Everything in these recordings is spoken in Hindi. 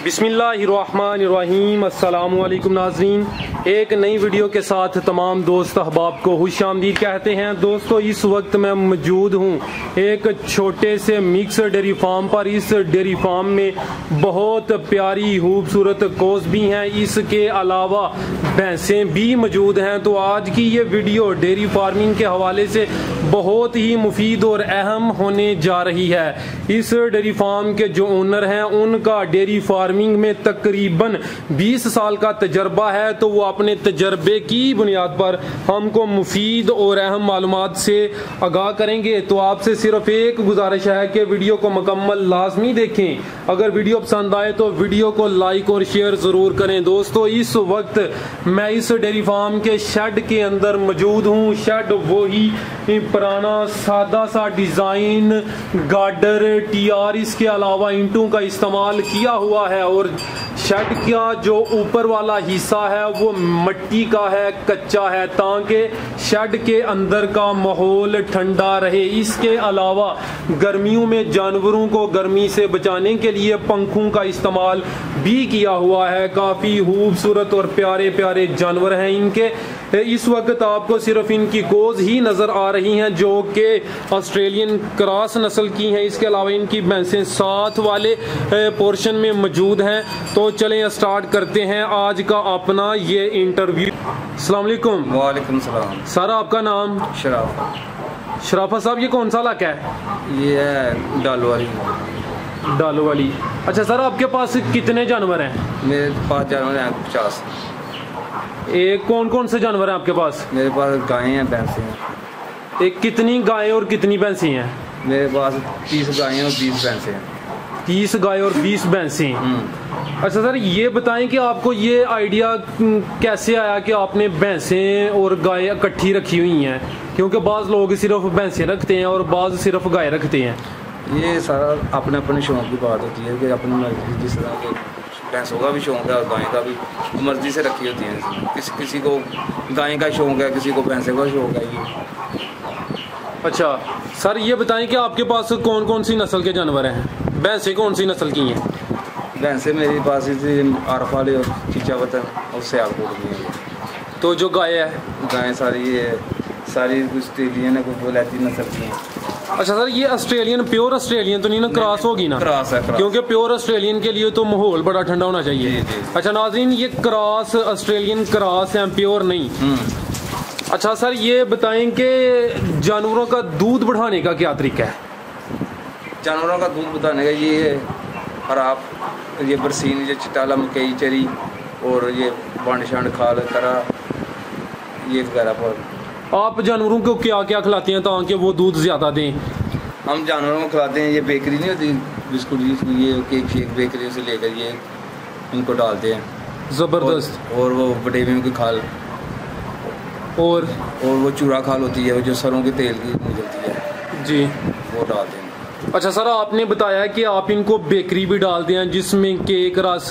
बिस्मिल्लाहिर्रहमानिर्रहीम। अस्सलामुअलैकुम नाज़रीन, एक नई वीडियो के साथ तमाम दोस्त अहबाब को खुशामदीद कहते हैं। दोस्तों, इस वक्त मैं मौजूद हूँ एक छोटे से मिक्स डेयरी फार्म पर। इस डेयरी फार्म में बहुत प्यारी खूबसूरत कोस भी हैं, इसके अलावा भैंसें भी मौजूद हैं। तो आज की ये वीडियो डेयरी फार्मिंग के हवाले से बहुत ही मुफीद और अहम होने जा रही है। इस डेयरी फार्म के जो ओनर हैं उनका डेयरी फार्मिंग में तकरीबन 20 साल का तजर्बा है, तो वो अपने तजर्बे की बुनियाद पर हमको मुफीद और अहम मालूमात से आगाह करेंगे। तो आपसे सिर्फ एक गुजारिश है कि वीडियो को मुकम्मल लाजमी देखें। अगर वीडियो पसंद आए तो वीडियो को लाइक और शेयर ज़रूर करें। दोस्तों, इस वक्त मैं इस डेयरी फार्म के शेड के अंदर मौजूद हूँ। शेड वही पुराना सादा सा डिज़ाइन, गार्डर, टीआर, इसके अलावा ईंटों का इस्तेमाल किया हुआ है और शेड का जो ऊपर वाला हिस्सा है वो मिट्टी का है, कच्चा है, ताकि शेड के अंदर का माहौल ठंडा रहे। इसके अलावा गर्मियों में जानवरों को गर्मी से बचाने के लिए पंखों का इस्तेमाल भी किया हुआ है। काफ़ी खूबसूरत और प्यारे प्यारे जानवर हैं इनके। इस वक्त आपको सिर्फ इनकी कोज ही नज़र आ रही हैं जो कि ऑस्ट्रेलियन क्रॉस नस्ल की हैं। इसके अलावा इनकी भैंसें साथ वाले पोर्शन में मौजूद हैं। तो चलें स्टार्ट करते हैं आज का अपना ये इंटरव्यू। अस्सलाम वालेकुम। वालेकुम सलाम। सर, आपका नाम? शराफा। शराफा साहब, ये कौन सा इलाका है? ये है डालो वाली। डालो वाली। अच्छा सर, आपके पास कितने जानवर हैं? मेरे पास जानवर हैं 50। कौन कौन से जानवर हैं आपके पास? मेरे पास गायें हैं, भैंसें हैं। कितनी गायें और कितनी भैंसें हैं? मेरे पास 30 गायें और 20 भैंसें हैं। 30 गाय और 20 भैंसें। अच्छा सर, ये बताएं कि आपको ये आइडिया कैसे आया कि आपने भैंसें और गाय इकट्ठी रखी हुई हैं? क्योंकि बाज़ लोग सिर्फ भैंसें रखते हैं और बाज़ सिर्फ गाय रखते हैं। ये सारा अपने अपने शौक की बात होती है कि अपनी मर्जी, जिस तरह के भैंसों का भी शौक है और गाय का भी मर्जी से रखी होती है। किसी को गाय का शौक है, किसी को भैंसे का शौक है। ये अच्छा सर, ये बताएं कि आपके पास कौन कौन सी नस्ल के जानवर हैं? भैंसें कौन सी नस्ल की हैं? भैंसें मेरे पास आरफ वाले और खींचा वतन और सियालकोट की हैं। तो जो गाय है? गायें सारी ऑस्ट्रेलियन है, कोई वलैती नस्ल की हैं। अच्छा सर, ये ऑस्ट्रेलियन प्योर ऑस्ट्रेलियन तो नहीं ना, क्रॉस होगी ना? क्रॉस है, क्योंकि प्योर ऑस्ट्रेलियन के लिए तो माहौल बड़ा ठंडा होना चाहिए। जी। अच्छा नाज़रीन, ये क्रॉस ऑस्ट्रेलियन क्रॉस है, प्योर नहीं। अच्छा सर, ये बताएं कि जानवरों का दूध बढ़ाने का क्या तरीका है? जानवरों का दूध बढ़ाने का ये खराब, ये बरसीन, ये चिटाला, मकई, चरी और ये बांड शांड खाल करा, ये वगैरह। पर आप जानवरों को क्या क्या खिलाते हैं ताकि वो दूध ज़्यादा दें? हम जानवरों को खिलाते हैं, ये बेकरी नहीं होती बिस्कुट, ये केक शेक बेकरी से लेकर ये इनको डालते हैं। ज़बरदस्त। और वो बटेवे की खाल और वो चूरा खाल होती है, जो सरों के तेल की निकलती है जी, वो डालते हैं। अच्छा सर, आपने बताया कि आप इनको बेकरी भी डालते हैं जिसमें केक, रस,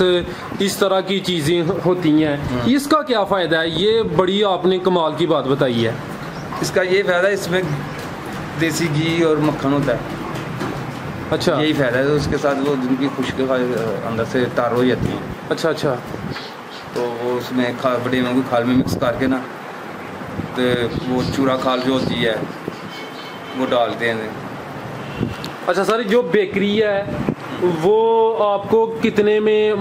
इस तरह की चीज़ें होती हैं। इसका क्या फ़ायदा है? ये बड़ी आपने कमाल की बात बताई है। इसका ये फ़ायदा है, इसमें देसी घी और मक्खन होता है। अच्छा, यही फ़ायदा है। तो उसके साथ वो जिनकी खुश्क अंदर से तार हो जाती है। अच्छा अच्छा। तो वो उसमें बड़े की खाल में मिक्स करके ना, तो वो चूरा खाल जो होती है वो डालते हैं। अच्छा सर, जो बेकरी है वो आपको कितने में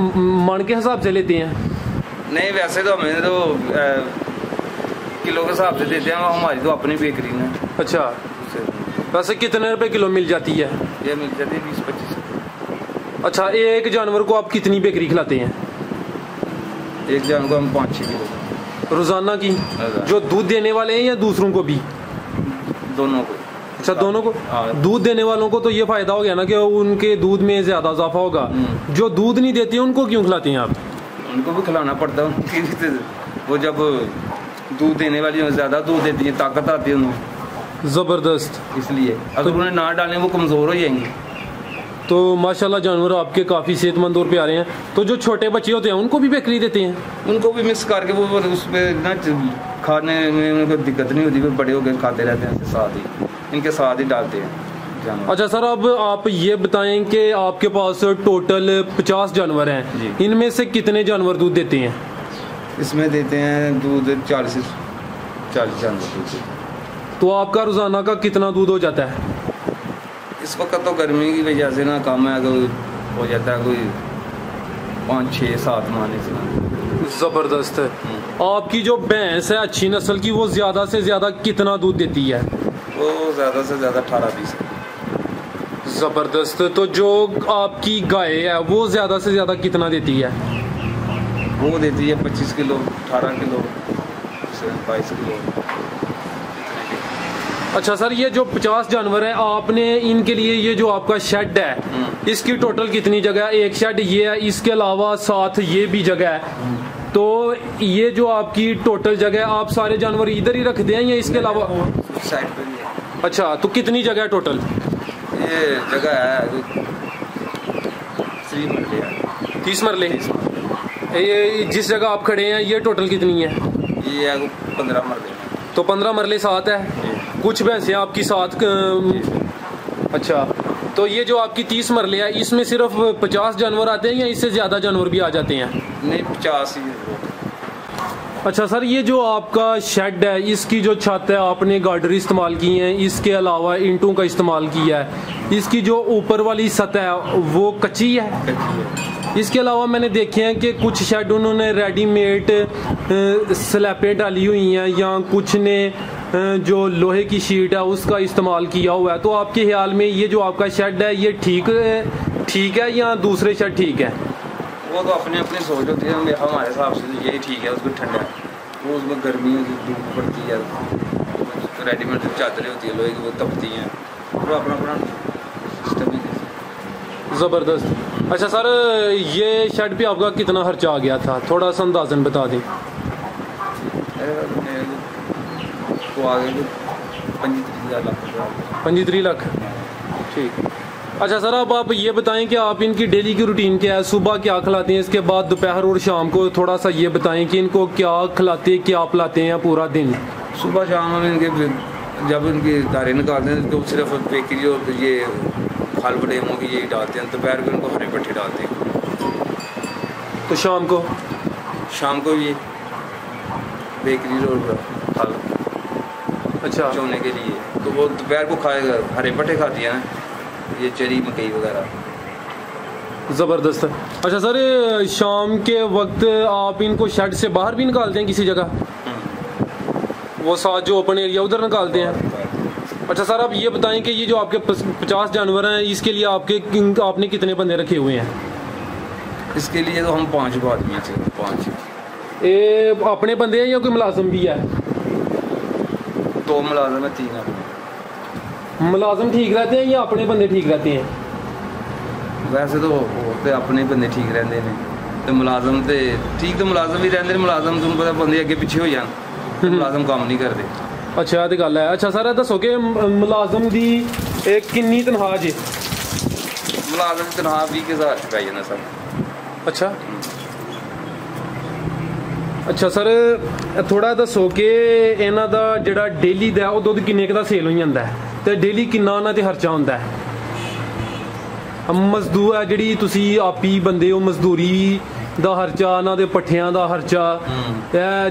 मन के हिसाब से लेते हैं? नहीं, वैसे तो हमें तो किलो के हिसाब से देते हैं, हमारी तो अपनी बेकरी है। अच्छा, वैसे कितने रुपए किलो मिल जाती है? ये मिल जाती है 20-25। अच्छा, एक जानवर को आप कितनी बेकरी खिलाते हैं? एक जानवर को हम 5-6 किलो रोजाना की? जो दूध देने वाले हैं या दूसरों को भी? दोनों को। अच्छा, दोनों को। दूध देने वालों को तो ये फायदा हो गया ना कि उनके दूध में ज्यादा इजाफा होगा। जो दूध नहीं देते उनको क्यों खिलाते हैं आप? उनको भी खिलाना पड़ता है, उनकी वो जब दूध देने वाली ज्यादा दूध देती है, ताकत आती है उन्हें। जबरदस्त। इसलिए अगर उन्हें ना डालें वो कमजोर हो जाएंगे। तो माशाल्लाह जानवर आपके काफ़ी सेहतमंद और प्यारे हैं। तो जो छोटे बच्चे होते हैं उनको भी बेकरी देते हैं? उनको भी मिक्स करके वो उसमें ना खाने में उनको दिक्कत नहीं होती, वो बड़े होकर खाते रहते हैं। साथ ही इनके साथ ही डालते हैं। जानवर। अच्छा सर, अब आप ये बताएं कि आपके पास टोटल 50 जानवर हैं, इनमें से कितने जानवर दूध देते हैं? इसमें देते हैं दूध 40 जानवर दूध। तो आपका रोजाना का कितना दूध हो जाता है? इस वक्त तो गर्मी की वजह से ना कम है, कोई हो जाता है कोई 5, 6, 7 माने से। ज़बरदस्त है। आपकी जो भैंस है अच्छी नस्ल की, वो ज़्यादा से ज़्यादा कितना दूध देती है? वो ज़्यादा से ज़्यादा 18-20 है। ज़बरदस्त। तो जो आपकी गाय है वो ज़्यादा से ज़्यादा कितना देती है? वो देती है 25 किलो, 18 किलो, 22 किलो। अच्छा सर, ये जो 50 जानवर हैं आपने इनके लिए, ये जो आपका शेड है, इसकी टोटल कितनी जगह है? एक शेड ये है, इसके अलावा साथ ये भी जगह है, तो ये जो आपकी टोटल जगह है, आप सारे जानवर इधर ही रखते हैं या इसके अलावा साइड पे भी है? अच्छा, तो कितनी जगह है टोटल? ये जगह है 30 मरले है। 30 मरले। ये जिस जगह आप खड़े हैं ये टोटल कितनी है? ये है 15 मरले। तो 15 मरले साथ है, कुछ भैंसें आपकी साथ। अच्छा, तो ये जो आपकी 30 मरले है, इसमें सिर्फ 50 जानवर आते हैं या इससे ज़्यादा जानवर भी आ जाते हैं? नहीं, 50 ही। अच्छा सर, ये जो आपका शेड है, इसकी जो छत है आपने गार्डर इस्तेमाल की हैं, इसके अलावा ईंटों का इस्तेमाल किया है, इसकी जो ऊपर वाली सतह है वो कच्ची है। इसके अलावा मैंने देखे हैं कि कुछ शेड उन्होंने रेडीमेड स्लैपें डाली हुई हैं या कुछ ने जो लोहे की शीट है उसका इस्तेमाल किया हुआ है। तो आपके ख्याल में ये जो आपका शेड है ये ठीक है या दूसरे शेड ठीक है? वो तो अपनी अपनी सोच होती है, हमारे हिसाब से तो यही ठीक है। उसको ठंडा है, वो उसमें गर्मी धूप पड़ती है, रेडीमेड चादरें होती है लोहे की, वो तपती हैं, वो अपना अपना सिस्टम ही। ज़बरदस्त। अच्छा सर, ये शेड पे आपका कितना खर्चा आ गया था, थोड़ा सा अंदाज़न बता दें। तो आगे 35 लाख। 35 लाख, ठीक। अच्छा सर, अब आप ये बताएं कि आप इनकी डेली की रूटीन क्या है, सुबह क्या खिलाते हैं, इसके बाद दोपहर और शाम को थोड़ा सा ये बताएं कि इनको क्या खिलाते हैं, क्या पिलाते हैं पूरा दिन? सुबह शाम हम इनके जब इनकी धारे निकालते हैं तो सिर्फ बेकरी और ये खाल बडेमों की यही डालते हैं। दोपहर को इनको हरे पट्टे डालते हैं। तो शाम को? शाम को ये बेकरी और खाल। अच्छा, चोने के लिए तो वो दोपहर को खाएगा, हरे पट्टे खाती है, ये चरी मकई वगैरह। ज़बरदस्त। अच्छा सर, शाम के वक्त आप इनको शेड से बाहर भी निकालते हैं किसी जगह? वो साथ जो ओपन एरिया उधर निकालते हैं? अच्छा सर, आप ये बताएं कि ये जो आपके 50 जानवर हैं, इसके लिए आपने कितने बंदे रखे हुए हैं? इसके लिए तो हम 5 आदमी हैं। 5 ये अपने बंदे हैं या कोई मुलाजिम भी है? 2 मुलाजिम है, 3 आदमी। मुलाजिम ठीक रहते हैं या अपने बंदे ठीक रहते हैं? वैसे तो होते अपने बंदे ठीक रहते हैं, तो मुलाजिम तो ठीक, तो मुलाजिम भी रहते हैं। मुलाजिम तुम पता बंदे अगे पिछे हो जान, मुलाजिम काम नहीं करते। अच्छा, ये तो गल है। अच्छा सर, दसो कि मुलाजिम की कितनी तनख्वाह जी? मुलाजिम की तनख्वाह 20,000 चुकाई जाना सर। अच्छा अच्छा सर, थोड़ा दसो कि इन्हां दा जिहड़ा डेली दा ओह दुद्ध किन्ने दा सेल हो जांदा है ते डेली किन्ना उन्हां ते खर्चा हुंदा है? मजदूर है जिहड़ी तुसी आपी बंदे हो, मजदूरी दा खर्चा, इन्हां दे पट्ठियां दा खर्चा,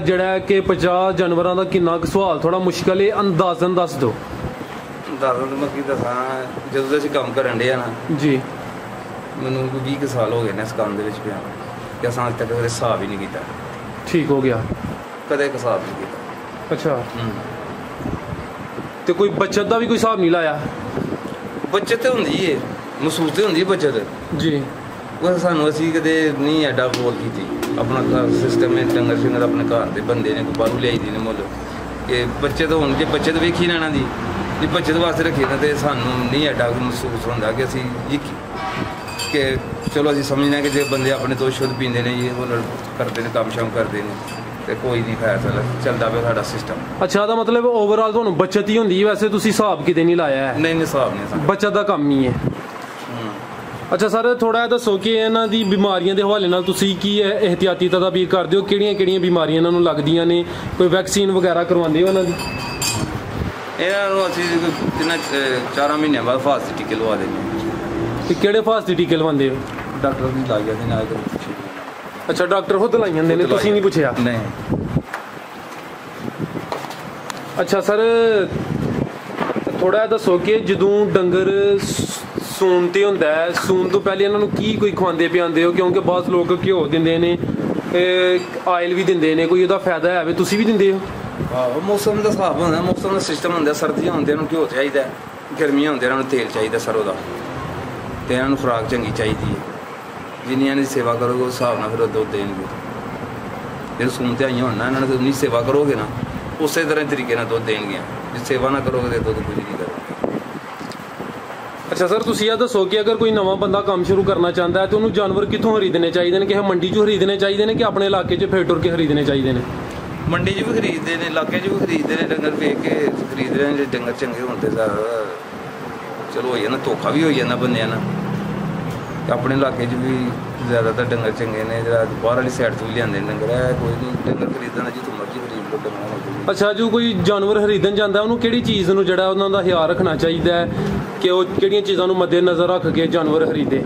जिहड़ा कि 50 जानवरां दा किन्ना सवाल थोड़ा मुश्किल है, अंदाजन दस दो। अंदाजन तो मैं की दसां, जदों असीं काम करन डे ना जी, मैनूं 20 साल हो गए ने इस काम दे विच पिया कि असां अज तक कदे हिसाब ही नहीं कीता। ठीक हो गया, कदे हिसाब नहीं कीता। अच्छा, तो कोई बचत का भी कोई हिसाब नहीं लाया? बचत तो होंदी है, महसूस तो होंदी है बचत जी। वो सानू असीं कदे नहीं एडा बोल की अपना घर सिस्टम है, डंगर शंगर अपने घर के बंदे ने बाहरों लियाई दी ने मुल कि बचत होनी, जे बचत वेखी लैना दी, जे बचत वास्ते रखी ना तो सानू नहीं एडा महसूस होंदा कि असीं कि चलो असीं समझने कि जे बंदे अपने तो शुद्ध पींदे ने, ये वो करते हैं, काम शाम करते हैं, तो कोई नहीं खैर चलता पे साडा सिस्टम। अच्छा, दा मतलब ओवरऑल तुहानू बचत ही होंदी है, वैसे तुसी हिसाब किते नहीं लाया है? नहीं हिसाब नहीं, बचत का कम ही है। अच्छा सर, थोड़ा दसो कि इन्हां दी बीमारियां दे हवाले नाल तुसी की एहतियाती तदाबीर करदे हो, किहड़ियां-किहड़ियां बीमारियां इन्हां नूं लगदियां ने, कोई वैक्सीन वगैरह करवांदे हो इन्हां दी? ਇਹਨਾਂ ਨੂੰ ਅਸੀਂ 4 ਮਹੀਨਿਆਂ ਬਾਅਦ ਫਾਸਟ ਟੀਕੇ ਲਵਾ ਦਿੰਦੇ ਹਾਂ। ਤੇ ਕਿਹੜੇ ਫਾਸਟ ਟੀਕੇ ਲਵਾਉਂਦੇ ਹੋ? ਡਾਕਟਰ ਦੀ ਲਾਈ ਜਾਂਦੇ ਨਾਲ ਅੱਛਾ, ਡਾਕਟਰ ਖੁਦ ਲਾਈ ਜਾਂਦੇ ਨੇ, ਤੁਸੀਂ ਨਹੀਂ ਪੁੱਛਿਆ? ਨਹੀਂ। ਅੱਛਾ ਸਰ, ਥੋੜਾ ਜਿਹਾ ਦੱਸੋ ਕਿ ਜਦੋਂ ਡੰਗਰ ਸੂਣ ਤੇ ਹੁੰਦਾ ਹੈ, ਸੂਣ ਤੋਂ ਪਹਿਲੇ ਇਹਨਾਂ ਨੂੰ ਕੀ ਕੋਈ ਖਵਾਉਂਦੇ ਪਿਆਉਂਦੇ ਹੋ? ਕਿਉਂਕਿ ਬਹੁਤ ਲੋਕ ਘਿਓ ਦਿੰਦੇ ਨੇ, ਆਇਲ ਵੀ ਦਿੰਦੇ ਨੇ, ਕੋਈ ਉਹਦਾ ਫਾਇਦਾ ਹੈ ਵੀ ਤੁਸੀਂ ਵੀ ਦਿੰਦੇ ਹੋ? ਆਹੋ, ਮੌਸਮ ਦਾ ਹਿਸਾਬ ਹੁੰਦਾ, ਮੌਸਮ ਦਾ ਸਿਸਟਮ ਹੁੰਦਾ। ਸਰਦੀਆਂ ਹੁੰਦੀਆਂ ਨੂੰ ਘਿਓ ਚਾਹੀਦਾ, ਗਰਮੀਆਂ ਹੁੰਦੀਆਂ ਇਹਨਾਂ ਨੂੰ ਤੇਲ ਚਾਹੀਦਾ ਸਰੋਂ ਦਾ, ਤੇ ਇਹਨਾਂ ਨੂੰ ਖੁਰਾਕ ਚੰਗੀ ਚਾਹੀਦੀ ਹੈ। ਜਿੰਨੀ ਇਹਨਾਂ ਦੀ ਸੇਵਾ ਕਰੋਗੇ ਉਸ ਹਿਸਾਬ ਨਾਲ ਫਿਰ ਉਹ ਦੁੱਧ ਦੇਣਗੇ। ਜਦੋਂ ਸੂਣ ਤੇ ਆਈਆਂ ਹੋਣ ਨਾ, ਇਹਨਾਂ ਨੂੰ ਉਨੀ ਸੇਵਾ ਕਰੋਗੇ ਨਾ, ਉਸੇ ਤਰ੍ਹਾਂ ਤਰੀਕੇ ਨਾਲ ਦੁੱਧ ਦੇਣਗੇ। ਜੇ ਸੇਵਾ ਨਾ ਕਰੋਗੇ ਤਾਂ ਦੁੱਧ ਕੁਝ ਨਹੀਂ ਕਰੋਗੇ। ਅੱਛਾ ਸਰ, ਤੁਸੀਂ ਇਹ ਦੱਸੋ ਕਿ ਅਗਰ ਕੋਈ ਨਵਾਂ ਬੰਦਾ ਕੰਮ ਸ਼ੁਰੂ ਕਰਨਾ ਚਾਹੁੰਦਾ ਹੈ ਤਾਂ ਉਹਨੂੰ ਜਾਨਵਰ ਕਿੱਥੋਂ ਖਰੀਦਣੇ ਚਾਹੀਦੇ ਨੇ? ਕਿ ਮੰਡੀ 'ਚੋਂ ਖਰੀਦਣੇ ਚਾਹੀਦੇ ਨੇ ਕਿ ਆਪਣੇ ਇਲਾਕੇ 'ਚ ਫੇਰ ਟੁਰ ਕੇ ਖਰੀਦਣੇ ਚਾਹੀਦੇ ਨੇ? ਮੰਡੀ 'ਚ ਵੀ ਖਰੀਦਦੇ ਨੇ, ਇਲਾਕੇ 'ਚ ਵੀ ਖਰੀਦਦੇ ਨੇ। ਡੰਗਰ ਵੇਖ ਕੇ ਖਰੀਦ ਰਹੇ ਨੇ। ਜੇ ਡੰਗਰ ਚੰਗੇ ਹੋਣ ਤੇ ਸਰ ਚਲੋ ਹੋ ਜਾਂਦਾ, ਧੋਖਾ ਵੀ ਹੋ ਜਾਂਦਾ ਬੰਦਿਆਂ ਨਾਲ। ਆਪਣੇ ਇਲਾਕੇ 'ਚ ਵੀ ਜ਼ਿਆਦਾਤਰ ਡੰਗਰ ਚੰਗੇ ਨੇ। ਜਿਹੜਾ ਬਾਹਰ ਵਾਲੀ ਸਾਈਡ ਤੋਂ ਵੀ ਲਿਆਉਂਦੇ ਨੇ ਡੰਗਰ, ਹੈ ਕੋਈ ਨਹੀਂ। ਡੰਗਰ ਖਰੀਦਣਾ ਜਿੱਥੋਂ ਮਰਜ਼ੀ ਖਰੀਦ ਲਓ ਡੰਗਰ। ਅੱਛਾ, ਜੋ ਕੋਈ ਜਾਨਵਰ ਖਰੀਦਣ ਜਾਂਦਾ ਉਹਨੂੰ ਕਿਹੜੀ ਚੀਜ਼ ਨੂੰ ਜਿਹੜਾ ਉਹਨਾਂ ਦਾ ਖਿਆਲ ਰੱਖਣਾ ਚਾਹੀਦਾ ਹੈ ਕਿ ਉਹ ਕਿਹੜੀਆਂ ਚੀਜ਼ਾਂ ਨੂੰ ਮੱਦੇਨਜ਼ਰ ਰੱਖ ਕੇ ਜਾਨਵਰ ਖਰੀਦੇ?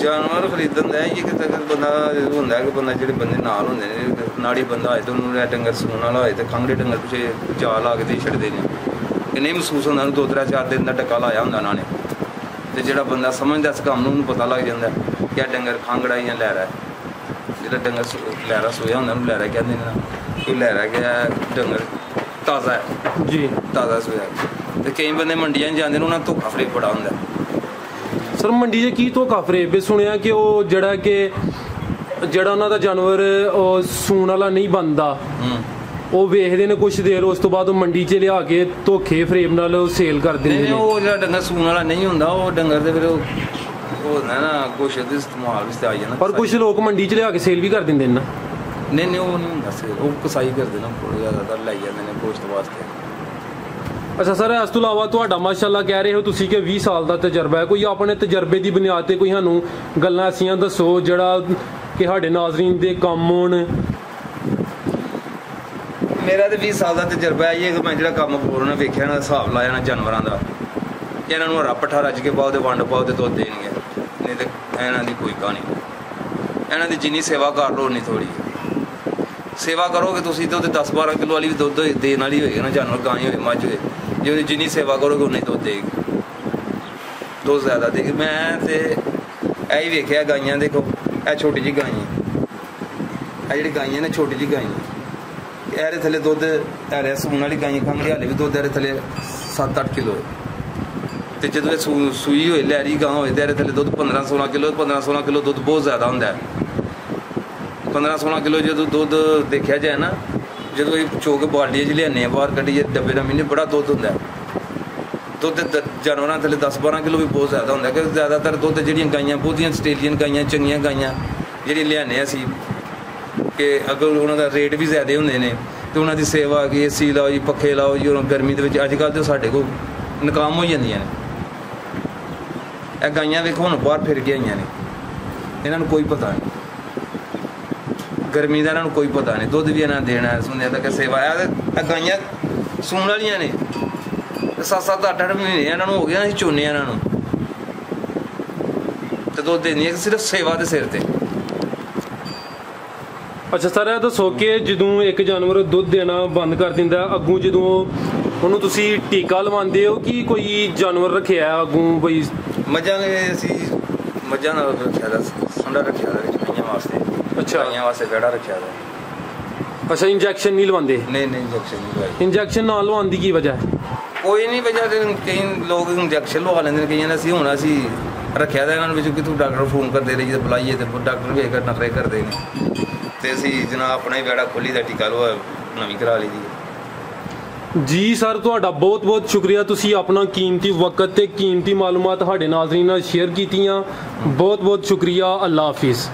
ਜਾਨਵਰ ਖਰੀਦਣ ਦਾ ਇਹ ਕਿ ਬੰਦਾ ਹੁੰਦਾ ਕਿ ਬੰਦਾ ਜਿਹੜੇ ਬੰਦੇ ਨਾਲ ਹੁੰਦੇ ਨੇ, ਨਾੜੀ ਬੰਦਾ ਹੋਏ ਤਾਂ ਉਹਨੂੰ ਡੰਗਰ ਸੂਣ ਵਾਲਾ ਹੋਏ ਤਾਂ ਖੰਘੜੇ ਡੰਗਰ ਪਿੱਛੇ ਜਾਲ ਲਾ ਕੇ ਦੇ ਛੱਡਦੇ ਨੇ। ਇਹ ਨਹੀਂ ਮਹਿਸੂਸ ਹੁੰਦਾ ਉਹਨੂੰ 2-4 ਦਿਨ ਦਾ ਟੱਕਾ ਲਾਇਆ ਹੁੰਦਾ ਉਹਨਾਂ ਨੇ। ਤੇ ਜਿਹੜਾ ਬੰਦਾ ਸਮਝਦਾ ਇਸ ਕੰਮ ਨੂੰ, ਉਹਨੂੰ ਪਤਾ ਲੱਗ ਜਾਂਦਾ ਕਿ ਇਹ ਡੰਗਰ ਖੰਘੜਾ ਜਾਂ ਲਹਿਰਾ ਹੈ। ਜਿਹੜਾ ਡੰਗਰ ਲਹਿਰਾ ਸੋਇਆ ਹੁੰਦਾ ਉਹਨੂੰ ਲਹਿਰਾ ਕਹਿੰਦੇ ਨੇ। ਕੋਈ ਲਹਿਰਾ ਗਿਆ ਡੰਗਰ ਤਾਜ਼ਾ ਹੈ ਜੀ, ਤਾਜ਼ਾ ਸੋਇਆ। ਤੇ ਕਈ ਬੰਦੇ ਮੰਡੀਆਂ 'ਚ ਜਾਂਦੇ ਨੇ, ਉਹਨਾਂ ਨੂੰ ਧੋਖਾ ਫਰੇਬ ਬੜਾ ਹੁੰਦਾ। ਸਰ ਮੰਡੀ 'ਚ ਕੀ ਧੋਖਾ ਫਰੇਬ? ਵੀ ਸੁਣਿਆ ਕਿ ਉਹ ਜਿਹੜਾ ਉਹਨਾਂ ਦਾ ਜਾਨਵਰ ਉਹ ਸੂਣ ਵਾਲਾ ਨਹੀਂ ਬਣਦਾ, ਉਹ ਵੇਖਦੇ ਨੇ ਕੁਛ ਦੇਰ, ਉਸ ਤੋਂ ਬਾਅਦ ਉਹ ਮੰਡੀ 'ਚ ਲਿਆ ਕੇ ਧੋਖੇ ਫਰੇਬ ਨਾਲ ਉਹ ਸੇਲ ਕਰ ਦਿੰਦੇ ਨੇ। ਉਹ ਜਿਹੜਾ ਡੰਗਰ ਸੂਣ ਵਾਲਾ ਨਹੀਂ ਹੁੰਦਾ, ਉਹ ਡੰਗਰ ਦੇ ਫਿਰ ਉਹ ਹੁੰਦਾ ਨਾ ਕੁਛ ਦੇ ਇਸਤੇਮਾਲ ਵਿੱਚ ਆ ਜਾਂਦਾ। ਪਰ ਕੁਛ ਲੋਕ ਮੰਡੀ 'ਚ ਲਿਆ ਕੇ ਸੇਲ ਵੀ ਕਰ ਦਿੰਦੇ ਨੇ ਨਾ? ਨਹੀਂ, ਉਹ ਨਹੀਂ ਹੁੰਦਾ ਸੇਲ, ਉਹ ਕਸਾਈ ਕਰਦੇ ਨਾ, ਥੋੜ੍ਹਾ ਜ਼ਿਆਦਾਤਰ ਲਾਈ ਜਾਂਦੇ ਨੇ ਗੋਸ਼ਤ ਵਾਸਤੇ। ਅੱਛਾ ਸਰ, ਇਸ ਤੋਂ ਇਲਾਵਾ ਤੁਹਾਡਾ ਮਾਸ਼ਾਅੱਲਾ ਕਹਿ ਰਹੇ ਹੋ ਤੁਸੀਂ ਕਿ 20 ਸਾਲ ਦਾ ਤਜਰਬਾ ਹੈ। ਕੋਈ ਆਪਣੇ ਤਜਰਬੇ ਦੀ ਬੁਨਿਆਦ ਤੇ ਕੋਈ ਸਾਨੂੰ ਗੱਲਾਂ ਐਸੀਆਂ ਦੱਸੋ ਜਿਹੜਾ ਕਿ ਸਾਡੇ ਨਾਜ਼ਰੀਨ ਦੇ ਕੰਮ ਆਉਣ। ਮੇਰਾ ਤਾਂ 20 ਸਾਲ ਦਾ ਤਜਰਬਾ ਇਹ ਹੈ ਕਿ ਮੈਂ ਜਿਹੜਾ ਕੰਮ ਬੋਲਣਾ ਵੇਖਿਆ ਨਾ, ਹਿਸਾਬ ਲਾਇਆ ਨਾ ਜਾਨਵਰਾਂ ਦਾ। ਇਹਨਾਂ ਨੂੰ ਹਰਾ ਪੱਠਾ ਰੱਜ ਕੇ ਪਾਓ ਤੇ ਵੰਡ ਪਾਓ ਤੇ ਦੁੱਧ ਦੇਣਗੇ। ਨਹੀਂ ਤੇ ਇਹਨਾਂ ਦੀ ਕੋਈ ਕਹਾਣੀ ਨਹੀਂ। ਇਹਨਾਂ ਦੀ ਜਿੰਨੀ ਸੇਵਾ ਕਰ ਲਓ ਉਨੀ ਥੋੜ੍ਹੀ ਸੇਵਾ ਕਰੋਗੇ ਤੁਸੀਂ ਤਾਂ ਉਹਦੇ 10-12 ਕਿਲੋ ਵਾਲੀ ਵੀ ਦੁੱਧ ਦੇਣ ਵਾਲੀ ਹੋਏਗੀ ਨਾ। ਜਾਨਵਰ ਗਾਂ ਹੋਏ ਮੱਝ ਹੋਏ, ਜੇ ਉਹਦੀ ਜਿੰਨੀ ਸੇਵਾ ਕਰੋਗੇ ਉਨੀ ਦੁੱਧ ਦੇਗੀ, ਦੁੱਧ ਜ਼ਿਆਦਾ ਦੇਗੀ। ਮੈਂ ਤੇ ਇਹ ਹੀ ਵੇਖਿਆ ਗਾਈਆਂ, ਦੇਖੋ ਇਹ ਛੋਟੀ ਜਿਹੀ ਗਾਈ ਹੈ, ਇਹ ਜਿਹੜੀ ਗਾਈਆਂ ਨੇ ਛੋਟੀ ਜਿਹੀ ਗਾਈ, ਇਹਦੇ ਥੱਲੇ ਦੁੱਧ ਹੈਰੇ ਸੂਣ ਵਾਲੀ ਗਾਈਆਂ ਖੰਘੜੇ ਹਾਲੇ ਵੀ ਦੁੱਧ ਇਹਦੇ ਥੱਲੇ 7-8 ਕਿਲੋ ਹੈ। ਤੇ ਜਦੋਂ ਇਹ ਸੂਈ ਹੋਏ ਲਹਿਰੀ ਗਾਂ ਹੋਏ ਤੇ ਇਹਦੇ ਥੱਲੇ ਦੁੱਧ 15-16 ਕਿਲੋ। 15-16 ਕਿਲੋ ਦੁੱਧ ਬਹੁਤ ਜ਼ਿਆਦਾ ਹੁੰਦਾ ਹੈ। 15-16 ਕਿਲੋ ਜਦੋਂ ਦੁੱਧ ਦੇਖਿਆ ਜਾਏ ਨਾ, ਜਦੋਂ ਇਹ ਚੋਕ ਬਾਲਟੀਆਂ 'ਚ ਲਿਆਉਂਦੇ ਆ ਬਾਹਰ ਕੱਢੀਏ ਡੱਬੇ ਦਾ, ਮਹੀਨੇ ਬੜਾ ਦੁੱਧ ਹੁੰਦਾ ਹੈ। ਦੁੱਧ ਜਾਨਵਰਾਂ ਥੱਲੇ 10-12 ਕਿਲੋ ਵੀ ਬਹੁਤ ਜ਼ਿਆਦਾ ਹੁੰਦਾ। ਕਿ ਜ਼ਿਆਦਾਤਰ ਦੁੱਧ ਜਿਹੜੀਆਂ ਗਾਈਆਂ ਬਹੁਤੀਆਂ ਆਸਟ੍ਰੇਲੀਅਨ ਗਾਈਆਂ, ਚੰਗੀਆਂ ਗਾਈਆਂ ਜਿਹੜੀਆਂ ਲਿਆਉਂਦੇ ਅਸੀਂ, ਕਿ ਅਗਰ ਉਹਨਾਂ ਦਾ ਰੇਟ ਵੀ ਜ਼ਿਆਦਾ ਹੁੰਦੇ ਨੇ ਤੇ ਉਹਨਾਂ ਦੀ ਸੇਵਾ ਕਿ ਏਸੀ ਲਾਓ ਜੀ, ਪੱਖੇ ਲਾਓ ਜੀ। ਗਰਮੀ ਦੇ ਵਿੱਚ ਅੱਜ ਕੱਲ੍ਹ ਤਾਂ ਸਾਡੇ ਕੋਲ ਨਾਕਾਮ ਹੋ ਜਾਂਦੀਆਂ ਨੇ। ਇਹ ਗਾਈਆਂ ਵੇਖੋ ਹੁਣ ਬਾਹਰ ਫਿਰ ਕੇ ਆਈਆਂ ਨੇ, ਇਹਨਾਂ ਨੂੰ ਕੋਈ ਪਤਾ ਨਹੀਂ ਗਰਮੀ ਦਾ, ਇਹਨਾਂ ਨੂੰ ਕੋਈ ਪਤਾ ਨਹੀਂ। ਦੁੱਧ ਵੀ ਇਹਨਾਂ ਦੇਣਾ ਸੁਣਿਆ ਤਾਂ ਕਿ ਸੇਵਾ ਇਹ ਗਾਈਆਂ ਸੂਣ ਵਾਲੀਆਂ ਨੇ। 7-7 8-8 ਮਹੀਨੇ ਇਹਨਾਂ ਨੂੰ ਹੋ ਗਿਆ, ਅਸੀਂ ਚੋਨੇ ਇਹਨਾਂ ਨੂੰ ਤੇ ਦੁੱਧ ਦੇਣੀ ਸਿਰਫ ਸੇਵਾ ਦੇ ਸਿਰ ਤੇ। ਅੱਛਾ ਸਰ, ਇਹ ਦੱਸੋ ਕਿ ਜਦੋਂ ਇੱਕ ਜਾਨਵਰ ਦੁੱਧ ਦੇਣਾ ਬੰਦ ਕਰ ਦਿੰਦਾ, ਅੱਗੋਂ ਜਦੋਂ ਉਹਨੂੰ ਤੁਸੀਂ ਟੀਕਾ ਲਵਾਉਂਦੇ ਹੋ ਕਿ ਕੋਈ ਜਾਨਵਰ ਰੱਖਿਆ ਅੱਗੋਂ? ਬਈ ਮੱਝਾਂ ਨੇ ਅਸੀਂ ਮੱਝਾਂ ਨਾਲ ਰੱਖਿਆ ਦਾ, ਸੰਡਾ ਰੱਖਿਆ ਦਾ ਗਾਈਆਂ ਵਾਸਤੇ। ਅੱਛਾ, ਗਾਈਆਂ ਵਾਸਤੇ ਵਿਹੜਾ ਰੱਖਿਆ ਦਾ। ਅੱਛਾ, ਇੰਜੈਕਸ਼ਨ ਨਹੀਂ ਲਵਾਉਂਦੇ? ਨਹੀਂ, ਇੰਜੈਕਸ਼ਨ ਨਹੀਂ ਲਵਾਈ। ਇੰਜੈਕਸ਼ਨ ਨਾ ਲਵਾਉਣ ਦੀ ਕੀ ਵਜ੍ਹਾ ਹੈ? ਕੋਈ ਨਹੀਂ ਵਜ੍ਹਾ। ਕਈ ਲੋਕ ਇੰਜੈਕਸ਼ਨ ਲਵਾ ਲੈਂਦੇ ਨੇ, ਕਈਆਂ ਨੇ ਅਸੀਂ ਹੁਣ ਅਸੀਂ ਰੱਖਿਆ ਦਾ ਇਹਨਾਂ ਵਿੱਚ ਕਿ ਤੂੰ ਡਾਕਟਰ ਫੋਨ ਕਰਦੇ ਰਹੀਏ ਤੇ ਬੁਲਾਈਏ ਤੇ ਡਾਕਟਰ ਵੇਖ ਕੇ ਨਖਰੇ ਕਰਦੇ ਨੇ। ਤੇ ਅਸੀਂ ਜਨਾਬ ਆਪਣਾ ਹੀ ਵਿਹੜਾ ਖੋਲੀ ਦਾ ਟੀਕਾ ਲਵਾ ਨਵੀਂ ਕਰਾ ਲਈ ਦੀ। ਜੀ ਸਰ, ਤੁਹਾਡਾ ਬਹੁਤ ਬਹੁਤ ਸ਼ੁਕਰੀਆ। ਤੁਸੀਂ ਆਪਣਾ ਕੀਮਤੀ ਵਕਤ ਤੇ ਕੀਮਤੀ ਮਾਲੂਮਾਤ ਸਾਡੇ ਨਾਜ਼ਰੀਨ ਨਾਲ ਸ਼ੇਅਰ ਕੀਤੀਆਂ। ਬਹੁਤ ਬਹੁਤ ਸ਼ੁਕਰੀਆ। ਅੱਲਾ ਹਾਫਿਜ਼।